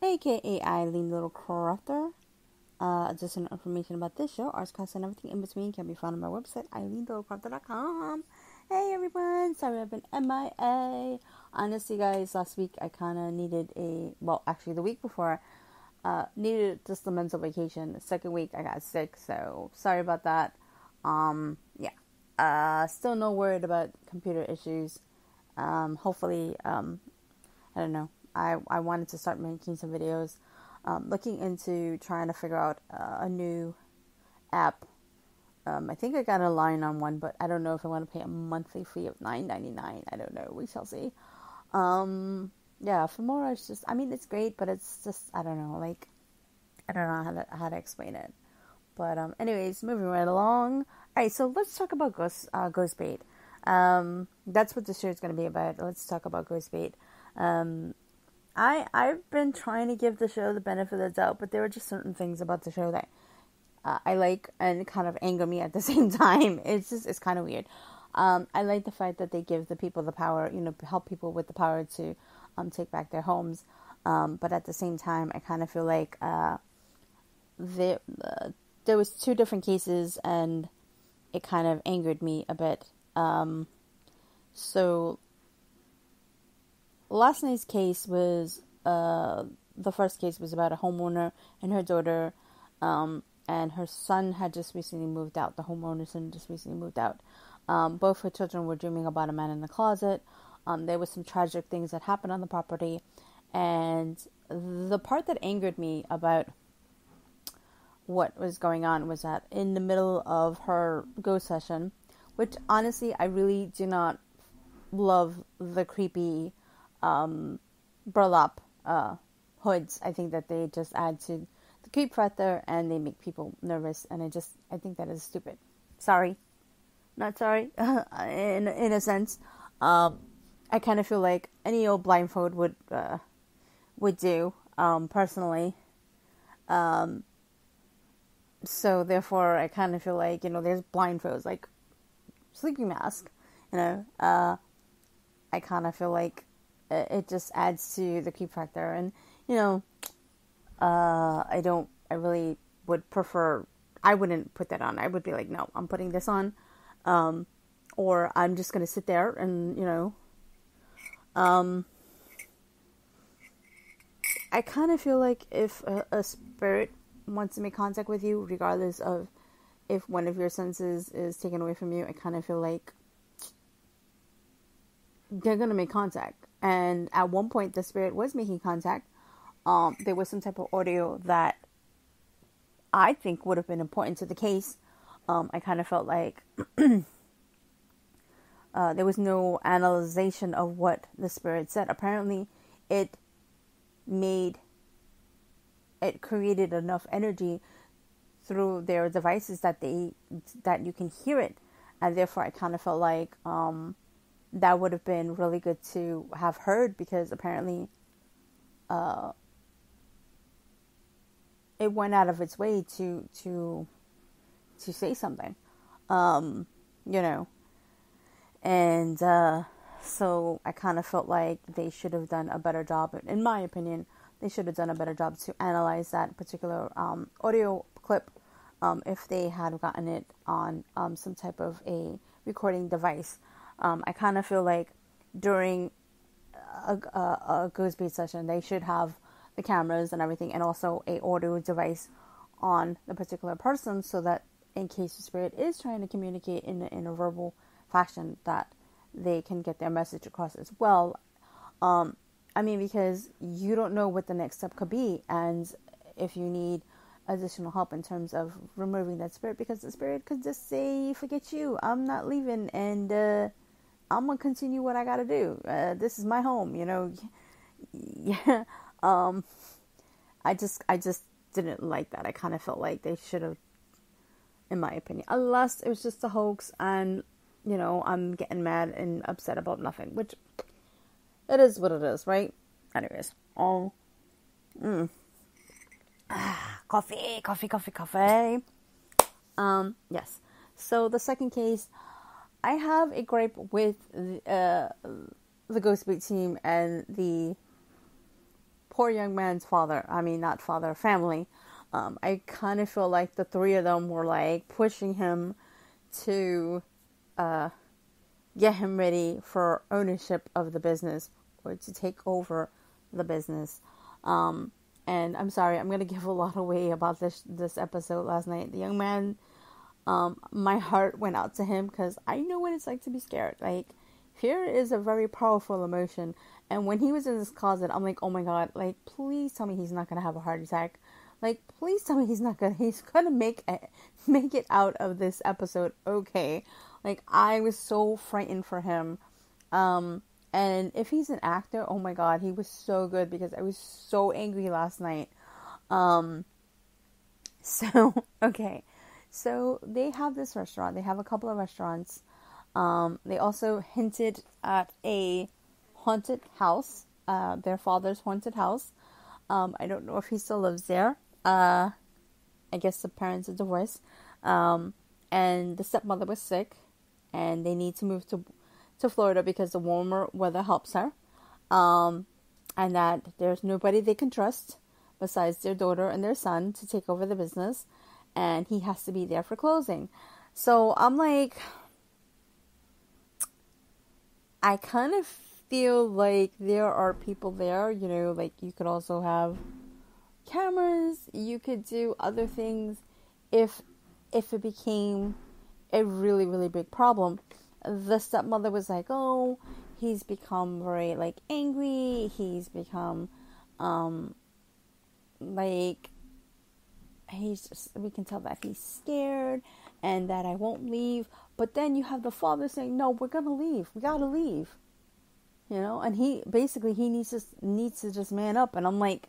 aka Eileen Little Crofter. Additional information about this show, Artscast, and everything in between can be found on my website, EileenLittleCrofter.com. Hey everyone, sorry I've been MIA. Honestly guys, last week I kind of needed actually the week before, needed just a mental vacation. The second week I got sick, so sorry about that. Still no word about computer issues. Hopefully, I don't know. I wanted to start making some videos, looking into trying to figure out a new app. I think I got a line on one, but I don't know if I want to pay a monthly fee of $9.99. I don't know. We shall see. Filmora is just, it's great, but it's just, I don't know, I don't know how to explain it. But, anyways, moving right along. Alright, so let's talk about Ghostbait. That's what the show is going to be about. Let's talk about Ghostbait. I've been trying to give the show the benefit of the doubt, but there were just certain things about the show that I like and kind of anger me at the same time. It's kind of weird. I like the fact that they give the people the power, help people with the power to take back their homes. But at the same time, I kind of feel like there was two different cases, and it kind of angered me a bit. So last night's case was, the first case was about a homeowner and her daughter, and her son had just recently moved out. The homeowner's son just recently moved out. Both her children were dreaming about a man in the closet. There was some tragic things that happened on the property, and the part that angered me about what was going on was that in the middle of her ghost session, which honestly I really do not love the creepy burlap hoods. I think that they just add to the creep factor and they make people nervous, and I think that is stupid. Sorry. Not sorry. in a sense. I kind of feel like any old blindfold would do, personally. So therefore I kind of feel like, there's blindfolds, like sleeping mask, I kind of feel like it just adds to the creep factor, and, I really would prefer, I wouldn't put that on. I would be like, no, I'm putting this on, or I'm just going to sit there and, I kind of feel like if a spirit wants to make contact with you, regardless of if one of your senses is taken away from you, I kind of feel like they're going to make contact. And at one point, the spirit was making contact. There was some type of audio that I think would have been important to the case. I kind of felt like there was no analyzation of what the spirit said. Apparently, it created enough energy through their devices that you can hear it, and therefore I kind of felt like that would have been really good to have heard, because apparently it went out of its way to say something, and so I kind of felt like they should have done a better job. In my opinion, they should have done a better job to analyze that particular audio clip, if they had gotten it on some type of a recording device. I kind of feel like during a Ghostbait session, they should have the cameras and everything, and also a audio device on the particular person, so that in case the spirit is trying to communicate in a verbal fashion, that they can get their message across as well. Because you don't know what the next step could be, and if you need additional help in terms of removing that spirit, because the spirit could just say, forget you, I'm not leaving, and I'm gonna continue what I gotta do. This is my home, yeah. I just didn't like that. I kind of felt like they should have, in my opinion, unless it was just a hoax, and I'm getting mad and upset about nothing, which it is what it is, right? Anyways, coffee. Yes. So the second case, I have a gripe with the Ghostbait team and the poor young man's father, I mean, not father, family, I kind of feel like the three of them were like pushing him to get him ready for ownership of the business or to take over the business. And I'm sorry, I'm gonna give a lot away about this episode last night. The young man, my heart went out to him because I know what it's like to be scared. Like, fear is a very powerful emotion. And when he was in this closet, I'm like, oh my God, like, please tell me he's not gonna have a heart attack. Like, please tell me he's gonna make it out of this episode okay. Like, I was so frightened for him. And if he's an actor, oh my God, he was so good because I was so angry last night. So, okay. So, they have this restaurant. They have a couple of restaurants. They also hinted at a haunted house. Their father's haunted house. I don't know if he still lives there. I guess the parents are divorced. And the stepmother was sick. And they need to move to Florida because the warmer weather helps her. And that there's nobody they can trust besides their daughter and their son to take over the business. And he has to be there for closing. So I'm like, I kind of feel like there are people there, you know, like you could also have cameras, you could do other things if it became a really, really big problem. The stepmother was like, oh, he's become very, like, angry, he's become, like, we can tell that he's scared, and that I won't leave, but then you have the father saying, no, we're gonna leave, we gotta leave, you know, and he needs to just man up, and I'm like,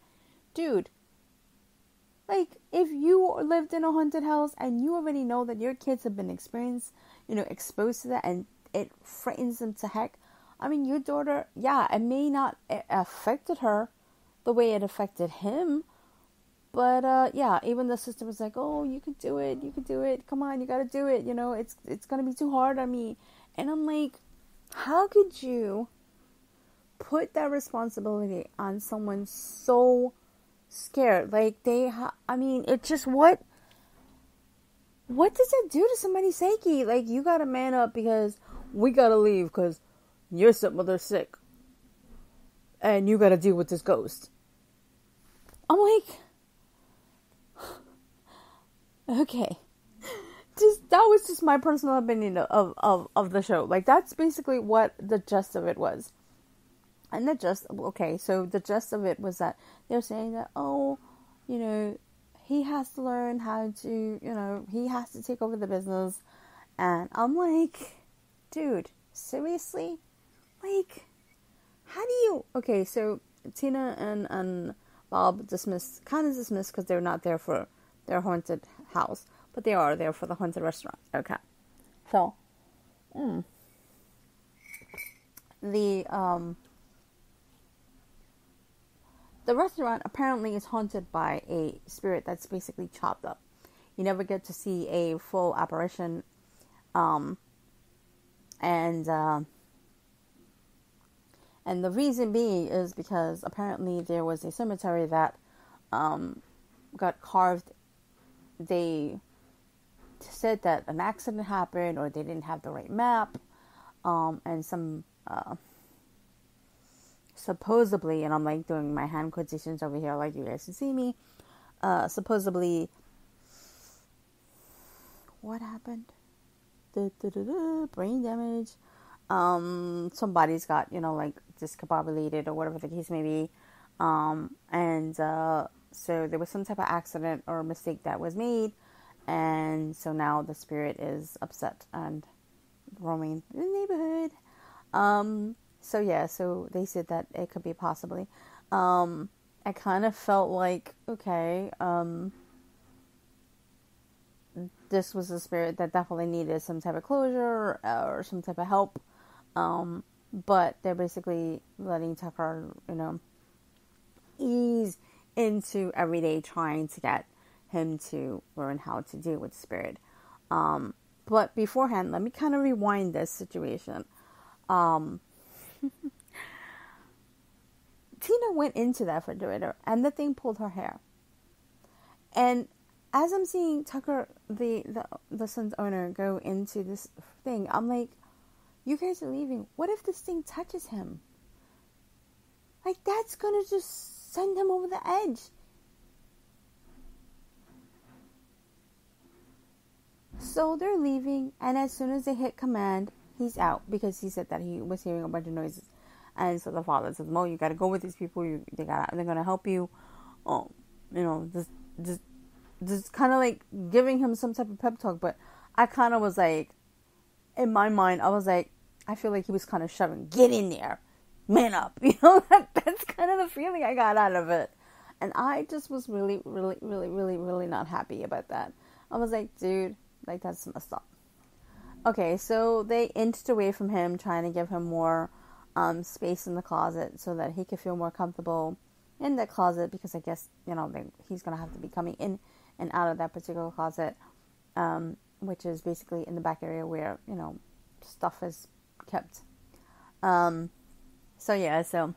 dude, like, if you lived in a haunted house and you already know that your kids have been exposed to that and it frightens them to heck. I mean, your daughter, yeah, it may not affected her the way it affected him. But, yeah, even the sister was like, oh, you can do it. Come on, you got to do it. You know, it's going to be too hard on me. And I'm like, how could you put that responsibility on someone so scared? Like, I mean, it's just, what does it do to somebody's psyche? Like, you gotta man up because we gotta leave because your stepmother's sick and you gotta deal with this ghost. I'm like, okay, that was just my personal opinion of the show. Like, that's basically what the gist of it was. And the gist of it was that they're saying that, oh, you know, he has to learn how to, you know, he has to take over the business. And I'm like, dude, seriously? Like, how do you... Okay, so Tina and Bob dismissed because they're not there for their haunted house. But they are there for the haunted restaurant. Okay. So, the restaurant apparently is haunted by a spirit that's basically chopped up. You never get to see a full apparition. And the reason being is because apparently there was a cemetery that got carved. They said that an accident happened or they didn't have the right map. And some... supposedly, and I'm like doing my hand quotations over here like you guys can see me, supposedly, what happened? Brain damage. Somebody's got, you know, like discombobulated or whatever the case may be. So there was some type of accident or mistake that was made, and so now the spirit is upset and roaming the neighborhood. So yeah, so they said that it could be possibly. I kind of felt like, okay, this was a spirit that definitely needed some type of closure or some type of help. But they're basically letting Tucker, you know, ease into every day trying to get him to learn how to deal with the spirit. But beforehand, let me kind of rewind this situation. Tina went into that refrigerator and the thing pulled her hair. And as I'm seeing Tucker, the son's owner, go into this thing, I'm like, you guys are leaving. What if this thing touches him? Like, that's gonna just send him over the edge. So they're leaving, and as soon as they hit command, he's out, because he said that he was hearing a bunch of noises. And so the father says, Mo, you gotta go with these people. They're gonna help you. Just kind of like giving him some type of pep talk. But I kind of was like, in my mind, I was like, I feel like he was kind of shoving, get in there, man up. That's kind of the feeling I got out of it. And I just was really, really, really, really, really not happy about that. I was like, dude, like, that's messed up. Okay, so they inched away from him, trying to give him more space in the closet so that he could feel more comfortable in that closet, because I guess, he's going to have to be coming in and out of that particular closet, which is basically in the back area where, stuff is kept. So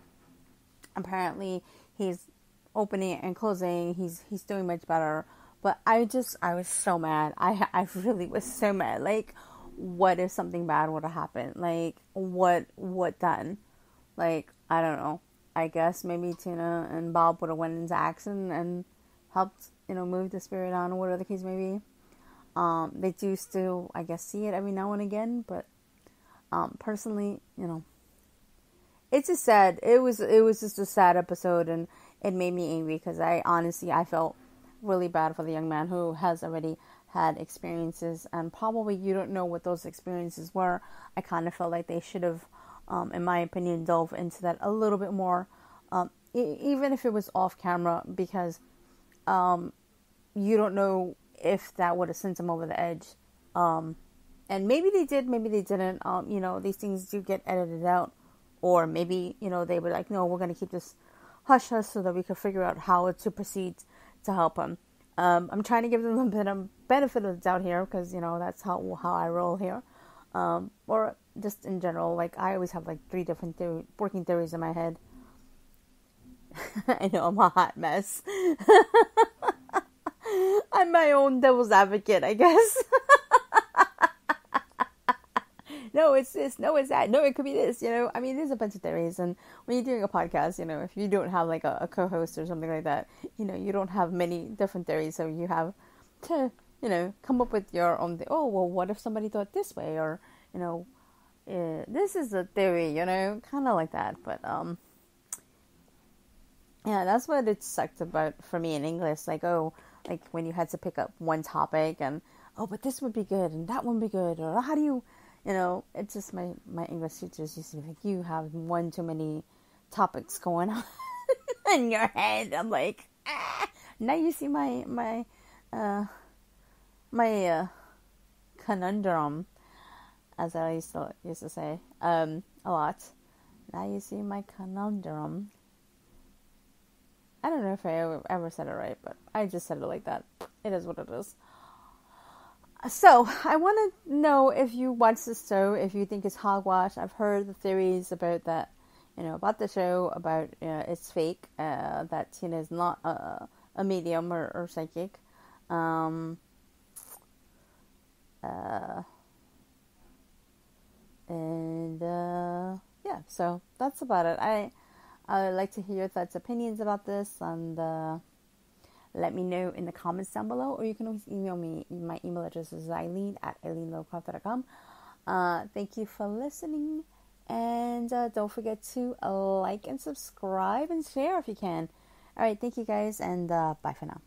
apparently he's opening and closing. He's doing much better. But I was so mad. I really was so mad. Like, what if something bad would have happened? Like, what then? Like, I don't know. I guess maybe Tina and Bob would have went into action and helped, move the spirit on, or whatever the case may be. They do still, I guess, see it every now and again, but personally, it's just sad. It was just a sad episode, and it made me angry, because I felt really bad for the young man who has already had experiences, and probably you don't know what those experiences were. I kind of felt like they should have, in my opinion, dove into that a little bit more, even if it was off camera, because you don't know if that would have sent him over the edge. And maybe they did, maybe they didn't. These things do get edited out, or maybe, they were like, no, we're going to keep this hush hush so that we can figure out how to proceed to help him. I'm trying to give them a benefit of the doubt here, because, that's how I roll here. Or just in general, like, I always have like 3 different working theories in my head. I know I'm a hot mess. I'm my own devil's advocate, I guess. No, it's this. No, it's that. No, it could be this. There's a bunch of theories. And when you're doing a podcast, if you don't have like a co-host or something like that, you don't have many different theories. So you have to, come up with your own. Oh, well, what if somebody thought this way? Or, this is a theory, kind of like that. But, yeah, that's what it sucked about for me in English. Like, like when you had to pick up one topic and, but this would be good and that would be good. Or how do you... it's just my English teachers used to be like, you have one too many topics going on in your head. I'm like, now you see my conundrum, as I used to say, a lot. Now you see my conundrum. I don't know if I ever said it right, but I just said it like that. It is what it is. So, I want to know if you watch this show, if you think it's hogwash. I've heard the theories about that, about the show, about it's fake, that Tina is not a medium or psychic. Yeah, so that's about it. I would like to hear your thoughts, opinions about this, and let me know in the comments down below, or you can always email me. My email address is eileen@eileenlovecraft.com. Thank you for listening, and don't forget to like and subscribe and share if you can. All right, thank you guys, and bye for now.